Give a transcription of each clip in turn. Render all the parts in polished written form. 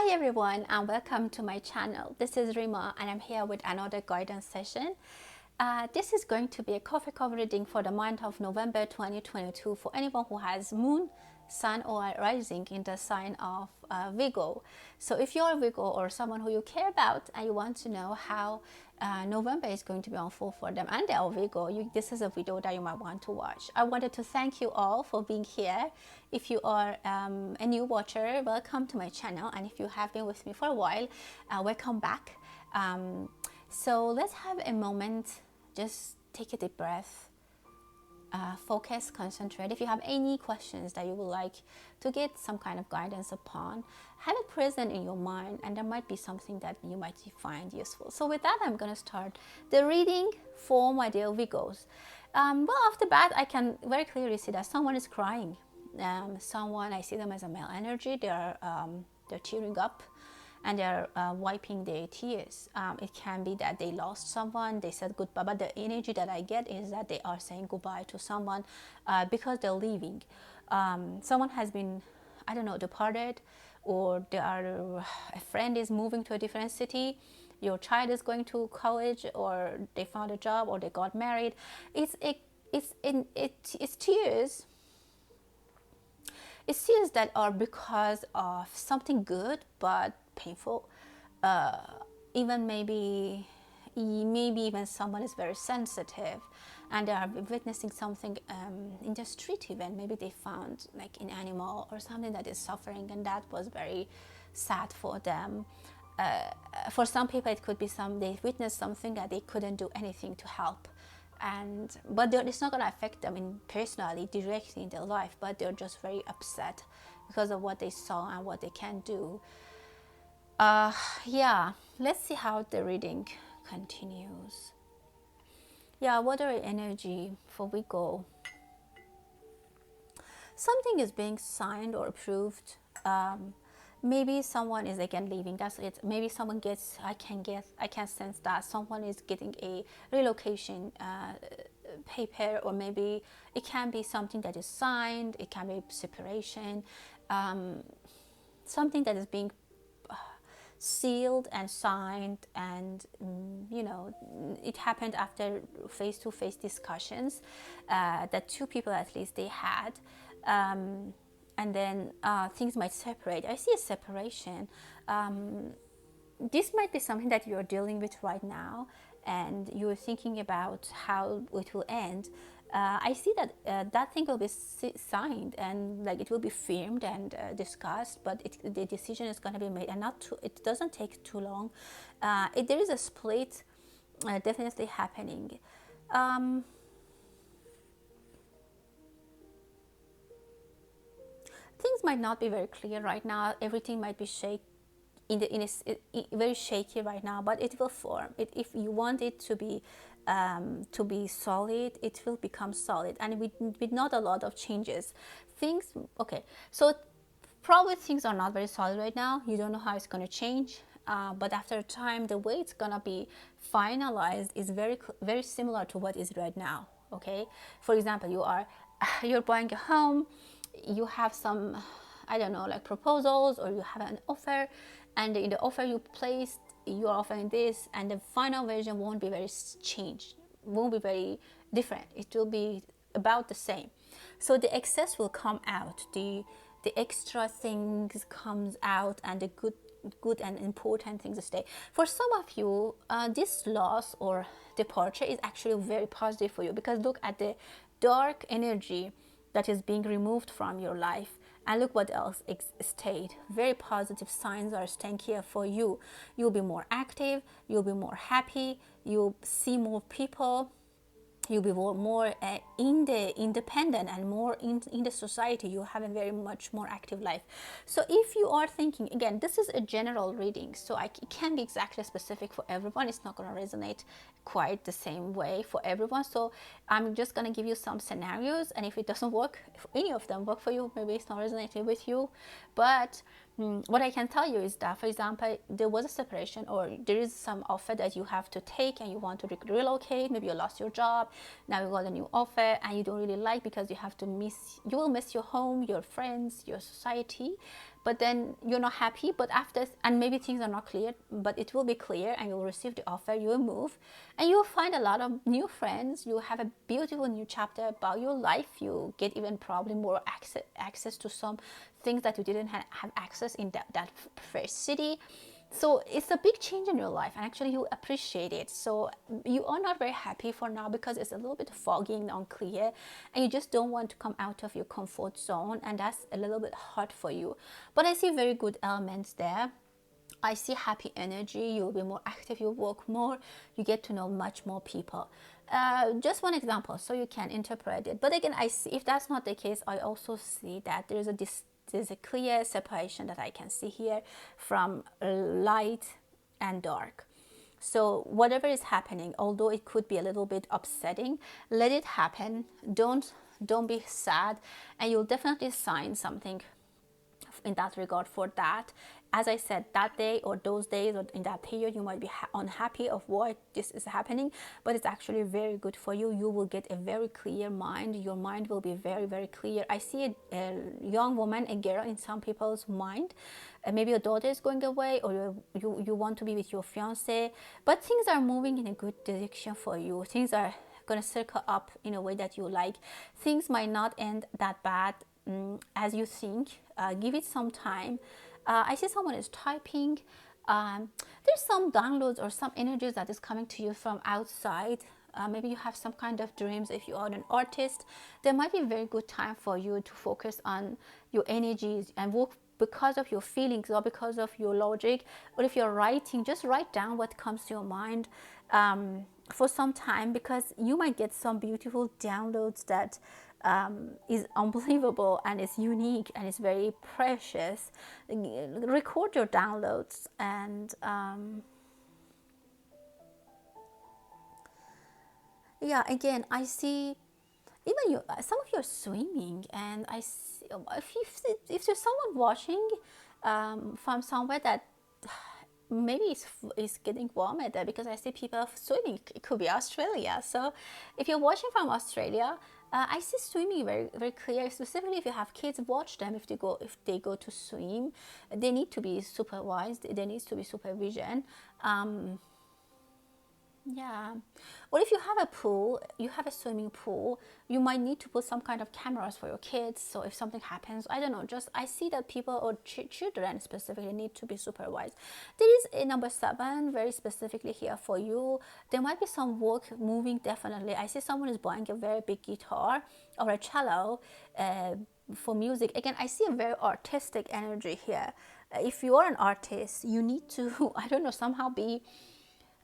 Hi everyone and welcome to my channel. This is Rima and I'm here with another guidance session. This is going to be a coffee cup reading for the month of November 2022 for anyone who has moon, sun or rising in the sign of Virgo. So if you're a Virgo or someone who you care about and you want to know how November is going to be unfold for them and they are Virgo, this is a video that you might want to watch. I wanted to thank you all for being here. If you are a new watcher, welcome to my channel, and if you have been with me for a while, welcome back. So let's have a moment, just take a deep breath, focus, concentrate. If you have any questions that you would like to get some kind of guidance upon, have it present in your mind, and there might be something that you might find useful. So with that, I'm going to start the reading for my dear Virgos. Well, off the bat, I can very clearly see that someone is crying. Someone, I see them as a male energy. They're tearing up and they're wiping their tears. It can be that they lost someone, they said goodbye, but the energy that I get is that they are saying goodbye to someone because they're leaving. Someone has been, I don't know, departed, or a friend is moving to a different city, your child is going to college, or they found a job, or they got married. It's tears. It's tears that are because of something good but painful. Even maybe even someone is very sensitive and they are witnessing something in the street. Even maybe they found like an animal or something that is suffering, and that was very sad for them. For some people it could be they witnessed something that they couldn't do anything to help, but it's not going to affect them personally directly in their life, but they're just very upset because of what they saw and what they can do. Yeah, let's see how the reading continues. Yeah, water energy for Virgo. Something is being signed or approved. Maybe someone is again leaving. That's it. Maybe someone gets. I can sense that someone is getting a relocation paper, or maybe it can be something that is signed. It can be separation. Something that is being sealed and signed, and it happened after face-to-face discussions that two people at least they had, and then things might separate. I see a separation. This might be something that you're dealing with right now and you're thinking about how it will end. I see that that thing will be signed, and like it will be firmed and discussed, but the decision is going to be made, and it doesn't take too long. There is a split definitely happening. Things might not be very clear right now. Everything might be very shaky right now, but it will form. If you want it to be solid, it will become solid, and with not a lot of changes. Okay, so probably things are not very solid right now. You don't know how it's going to change, but after a time, the way it's going to be finalized is very similar to what is right now. Okay, for example, you're buying a home, you have some, I don't know, like proposals, or you have an offer, and in the offer you placed, you are offering this, and the final version won't be very changed, won't be very different. It will be about the same. So the excess will come out, the extra things comes out, and the good and important things stay. For some of you, this loss or departure is actually very positive for you, because look at the dark energy that is being removed from your life, and look what else stayed. Very positive signs are staying here for you. You'll be more active, you'll be more happy, you'll see more people, you'll be more independent and more in the society. You have a very much more active life. So if you are thinking, again, this is a general reading, so it can't be exactly specific for everyone. It's not going to resonate quite the same way for everyone. So I'm just going to give you some scenarios, and if it doesn't work, if any of them work for you, maybe it's not resonating with you. But what I can tell you is that, for example, there was a separation, or there is some offer that you have to take and you want to relocate. Maybe you lost your job, now you got a new offer and you don't really like, because you will miss your home, your friends, your society. but then you're not happy. But after, and maybe things are not clear, but it will be clear, and you'll receive the offer, you will move, and you will find a lot of new friends. You have a beautiful new chapter about your life. You get even probably more access to some things that you didn't have access in that first city. So it's a big change in your life, and actually you appreciate it. So you are not very happy for now because it's a little bit foggy and unclear, and you just don't want to come out of your comfort zone, and that's a little bit hard for you. But I see very good elements there. I see happy energy. You'll be more active, you work more, you get to know much more people. Just one example so you can interpret it. But again, I see, if that's not the case, I also see that there's a clear separation that I can see here from light and dark. So whatever is happening, although it could be a little bit upsetting, let it happen. Don't be sad, and you'll definitely sign something in that regard for that. As I said, that day or those days or in that period, you might be unhappy of why this is happening, but it's actually very good for you. You will get a very clear mind. Your mind will be very, very clear. I see a young woman, a girl in some people's mind. Maybe your daughter is going away, or you want to be with your fiance, but things are moving in a good direction for you. Things are going to circle up in a way that you like. Things might not end that bad as you think. Give it some time. I see someone is typing. There's some downloads or some energies that is coming to you from outside. Maybe you have some kind of dreams. If you are an artist, there might be a very good time for you to focus on your energies and work because of your feelings or because of your logic. Or if you're writing, just write down what comes to your mind for some time, because you might get some beautiful downloads that is unbelievable and is unique and is very precious. Record your downloads, and yeah, again, I see even you, some of you are swimming, and I see, if there's someone watching from somewhere that maybe it's getting warmer there, because I see people swimming. It could be Australia. So if you're watching from Australia, I see swimming very, very clear. Specifically, if you have kids, watch them. If they go to swim, they need to be supervised. There needs to be supervision. Yeah. Or if you have a pool, you have a swimming pool, you might need to put some kind of cameras for your kids. So if something happens, I don't know, just I see that people or children specifically need to be supervised. There is a number 7 very specifically here for you. There might be some work moving, definitely. I see someone is buying a very big guitar or a cello for music. Again, I see a very artistic energy here. If you are an artist, you need to, I don't know, somehow be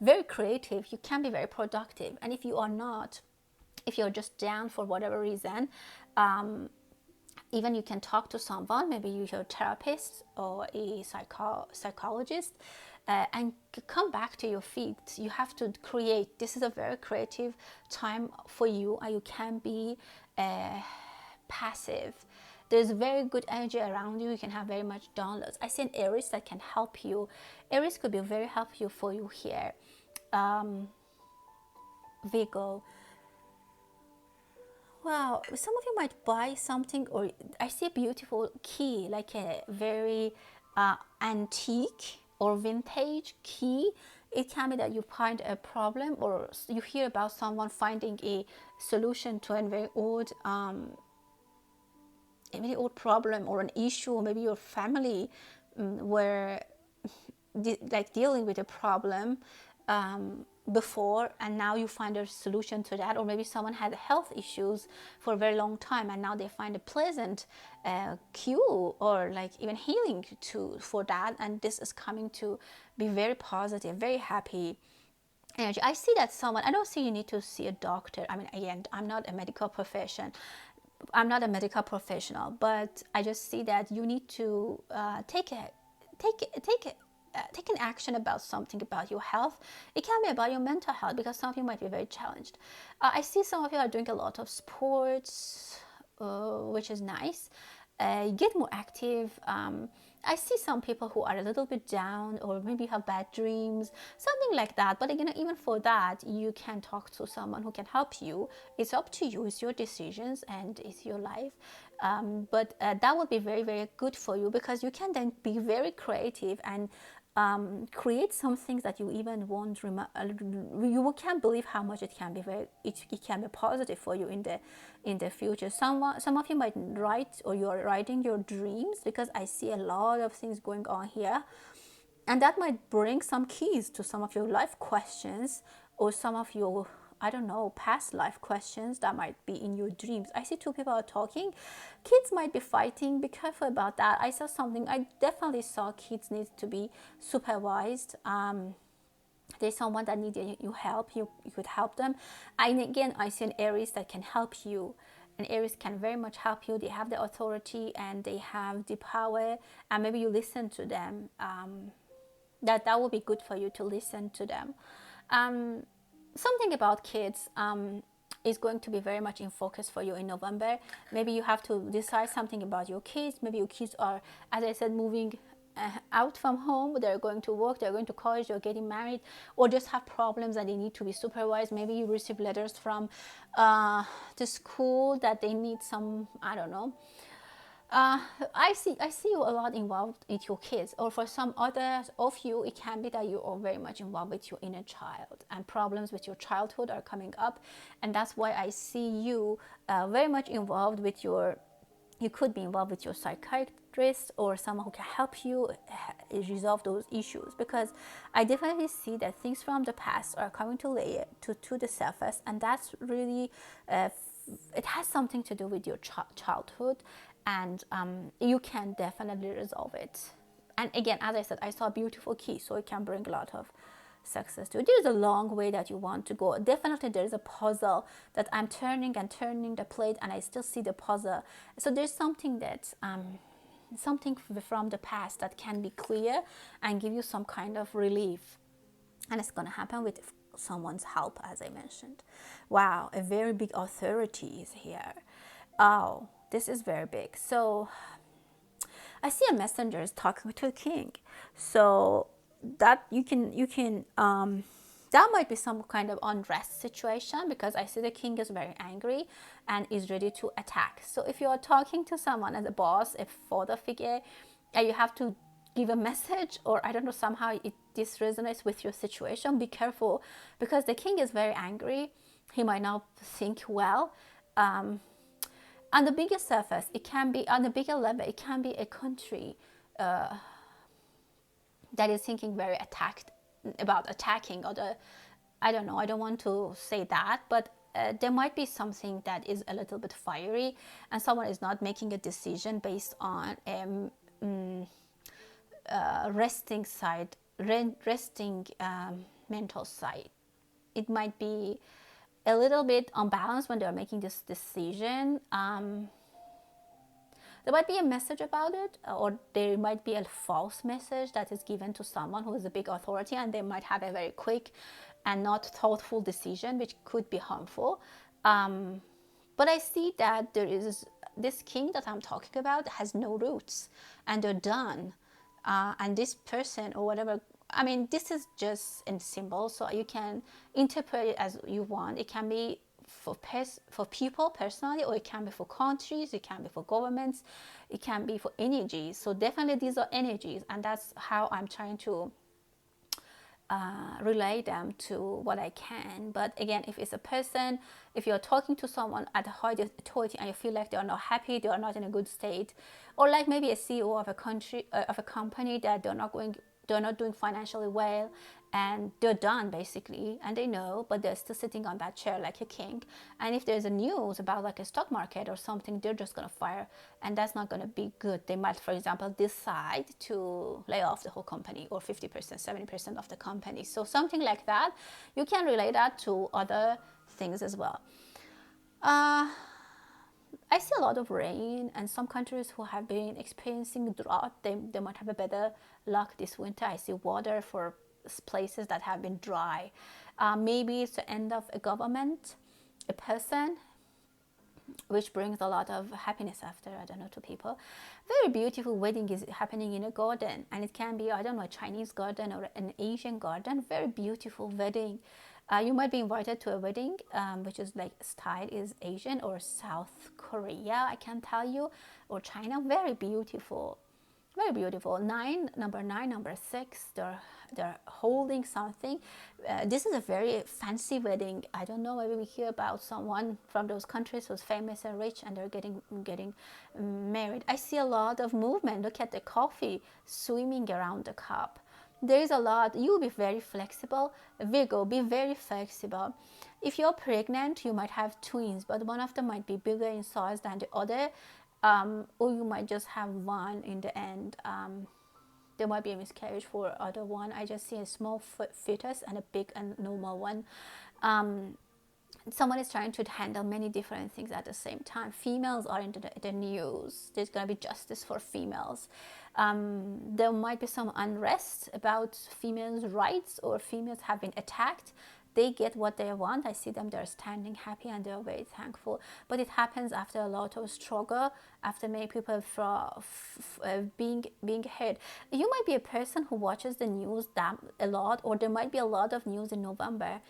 very creative. You can be very productive. And if you are not, if you're just down for whatever reason, even you can talk to someone, maybe you're a therapist or a psychologist, and come back to your feet. You have to create. This is a very creative time for you, and you can be passive. There's very good energy around you. You can have very much downloads. I see an Aries that can help you. Aries could be very helpful for you here. Virgo. Wow, some of you might buy something, or I see a beautiful key, like a very antique or vintage key. It can be that you find a problem, or you hear about someone finding a solution to a very old problem or an issue. Maybe your family were like dealing with a problem before, and now you find a solution to that. Or maybe someone had health issues for a very long time, and now they find a pleasant cure or like even healing for that, and this is coming to be very positive, very happy energy. I see that someone, I don't see you need to see a doctor. I mean, again, I'm not a medical professional, but I just see that you need to take an action about something about your health. It can be about your mental health, because some of you might be very challenged. I see some of you are doing a lot of sports, which is nice. Get more active. I see some people who are a little bit down, or maybe have bad dreams, something like that. But again, even for that, you can talk to someone who can help you. It's up to you, it's your decisions, and it's your life. But that would be very, very good for you, because you can then be very creative and create some things that you even won't you can't believe how much it can be it can be positive for you in the future. Some of you might write, or you're writing your dreams, because I see a lot of things going on here, and that might bring some keys to some of your life questions, or some of your, I don't know, past life questions that might be in your dreams. I see two people are talking. Kids might be fighting. Be careful about that. I saw something. I definitely saw kids need to be supervised. There's someone that needed you help. You could help them. And again, I see an Aries that can help you. And Aries can very much help you. They have the authority and they have the power. And maybe you listen to them. That would be good for you to listen to them. Something about kids is going to be very much in focus for you in November. Maybe you have to decide something about your kids. Maybe your kids are, as I said, moving out from home. They're going to work, they're going to college, they're getting married, or just have problems and they need to be supervised. Maybe you receive letters from the school that they need some, I don't know, I see you a lot involved with your kids, or for some others of you, it can be that you are very much involved with your inner child, and problems with your childhood are coming up, and that's why I see you very much involved with your. You could be involved with your psychiatrist or someone who can help you resolve those issues, because I definitely see that things from the past are coming to the surface, and that's really it has something to do with your childhood, and you can definitely resolve it. And again, as I said, I saw a beautiful key, so it can bring a lot of success to it. There's a long way that you want to go. Definitely there's a puzzle that I'm turning and turning the plate, and I still see the puzzle. So there's something that something from the past that can be clear and give you some kind of relief, and it's going to happen with someone's help, as I mentioned. Wow, a very big authority is here. Oh, this is very big. So I see a messenger is talking to a king. So that you can that might be some kind of unrest situation, because I see the king is very angry and is ready to attack. So if you are talking to someone as a boss, a father figure, and you have to give a message, or I don't know, somehow this resonates with your situation, be careful, because the king is very angry. He might not think well. On the bigger surface, it can be, on the bigger level, it can be a country that is thinking very about attacking, or I don't know, I don't want to say that, but there might be something that is a little bit fiery, and someone is not making a decision based on resting mental side. It might be a little bit unbalanced when they're making this decision. There might be a message about it, or there might be a false message that is given to someone who is a big authority, and they might have a very quick and not thoughtful decision, which could be harmful. But I see that there is this king that I'm talking about has no roots, and they're done. And this person or whatever, I mean, this is just a symbol, so you can interpret it as you want. It can be for people personally, or it can be for countries, it can be for governments, it can be for energies. So definitely these are energies, and that's how I'm trying to relay them to what I can. But again, if it's a person, if you're talking to someone at a high authority and you feel like they are not happy, they are not in a good state, or like maybe a CEO of a country, of a company, that they're not doing financially well, and they're done basically, and they know, but they're still sitting on that chair like a king. And if there's a news about like a stock market or something, they're just gonna fire, and that's not gonna be good. They might, for example, decide to lay off the whole company, or 50%, 70% of the company. So something like that, you can relate that to other things as well. I see a lot of rain, and some countries who have been experiencing drought, they might have a better luck this winter. I see water for places that have been dry. Maybe it's the end of a government, a person. which brings a lot of happiness after, I don't know, to people. Very beautiful wedding is happening in a garden, and it can be, I don't know, a Chinese garden or an Asian garden. Very beautiful wedding. You might be invited to a wedding, which is like style is Asian or South Korea, I can tell you, or China. Very beautiful, very beautiful. Number nine, number six, they're holding something. This is a very fancy wedding. I don't know, maybe we hear about someone from those countries who's famous and rich, and they're getting married. I see a lot of movement. Look at the coffee swimming around the cup. There is a lot. You will be very flexible. Virgo, be very flexible. If you're pregnant, you might have twins, but one of them might be bigger in size than the other, or you might just have one in the end. There might be a miscarriage for other one. I just see a small fetus and a big and normal one. Someone is trying to handle many different things at the same time. Females are in the news. There's going to be justice for females. There might be some unrest about females' rights, or females have been attacked. They get what they want. I see them, they're standing happy and they're very thankful. But it happens after a lot of struggle, after many people being hurt. You might be a person who watches the news a lot, or there might be a lot of news in November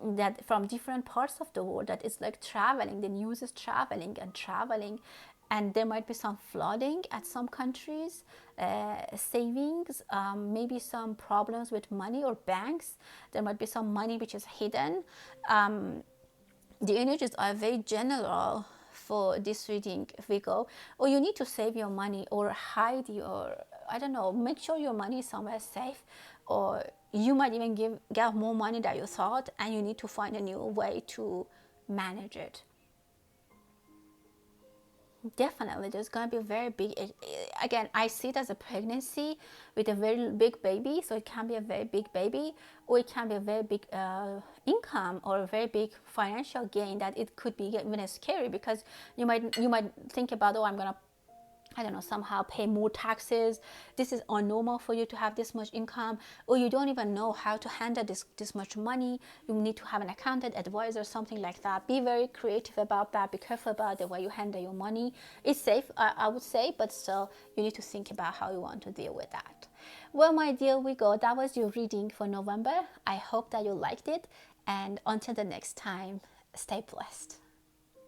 that from different parts of the world, that is like traveling. The news is traveling and traveling, and there might be some flooding at some countries, savings, maybe some problems with money or banks. There might be some money which is hidden. The energies are very general for this reading, Virgo. Or you need to save your money or hide your, I don't know, make sure your money is somewhere safe, or you might even get more money than you thought, and you need to find a new way to manage it. Definitely, there's going to be a very big, again, I see it as a pregnancy with a very big baby. So it can be a very big baby, or it can be a very big income, or a very big financial gain, that it could be even scary, because you might think about, oh, I'm going to, I don't know, somehow pay more taxes. This is unnormal for you to have this much income, or you don't even know how to handle this much money. You need to have an accountant, advisor, something like that. Be very creative about that. Be careful about the way you handle your money. It's safe, I would say, but still, you need to think about how you want to deal with that. Well, my dear Virgo, that was your reading for November. I hope that you liked it, and until the next time, stay blessed.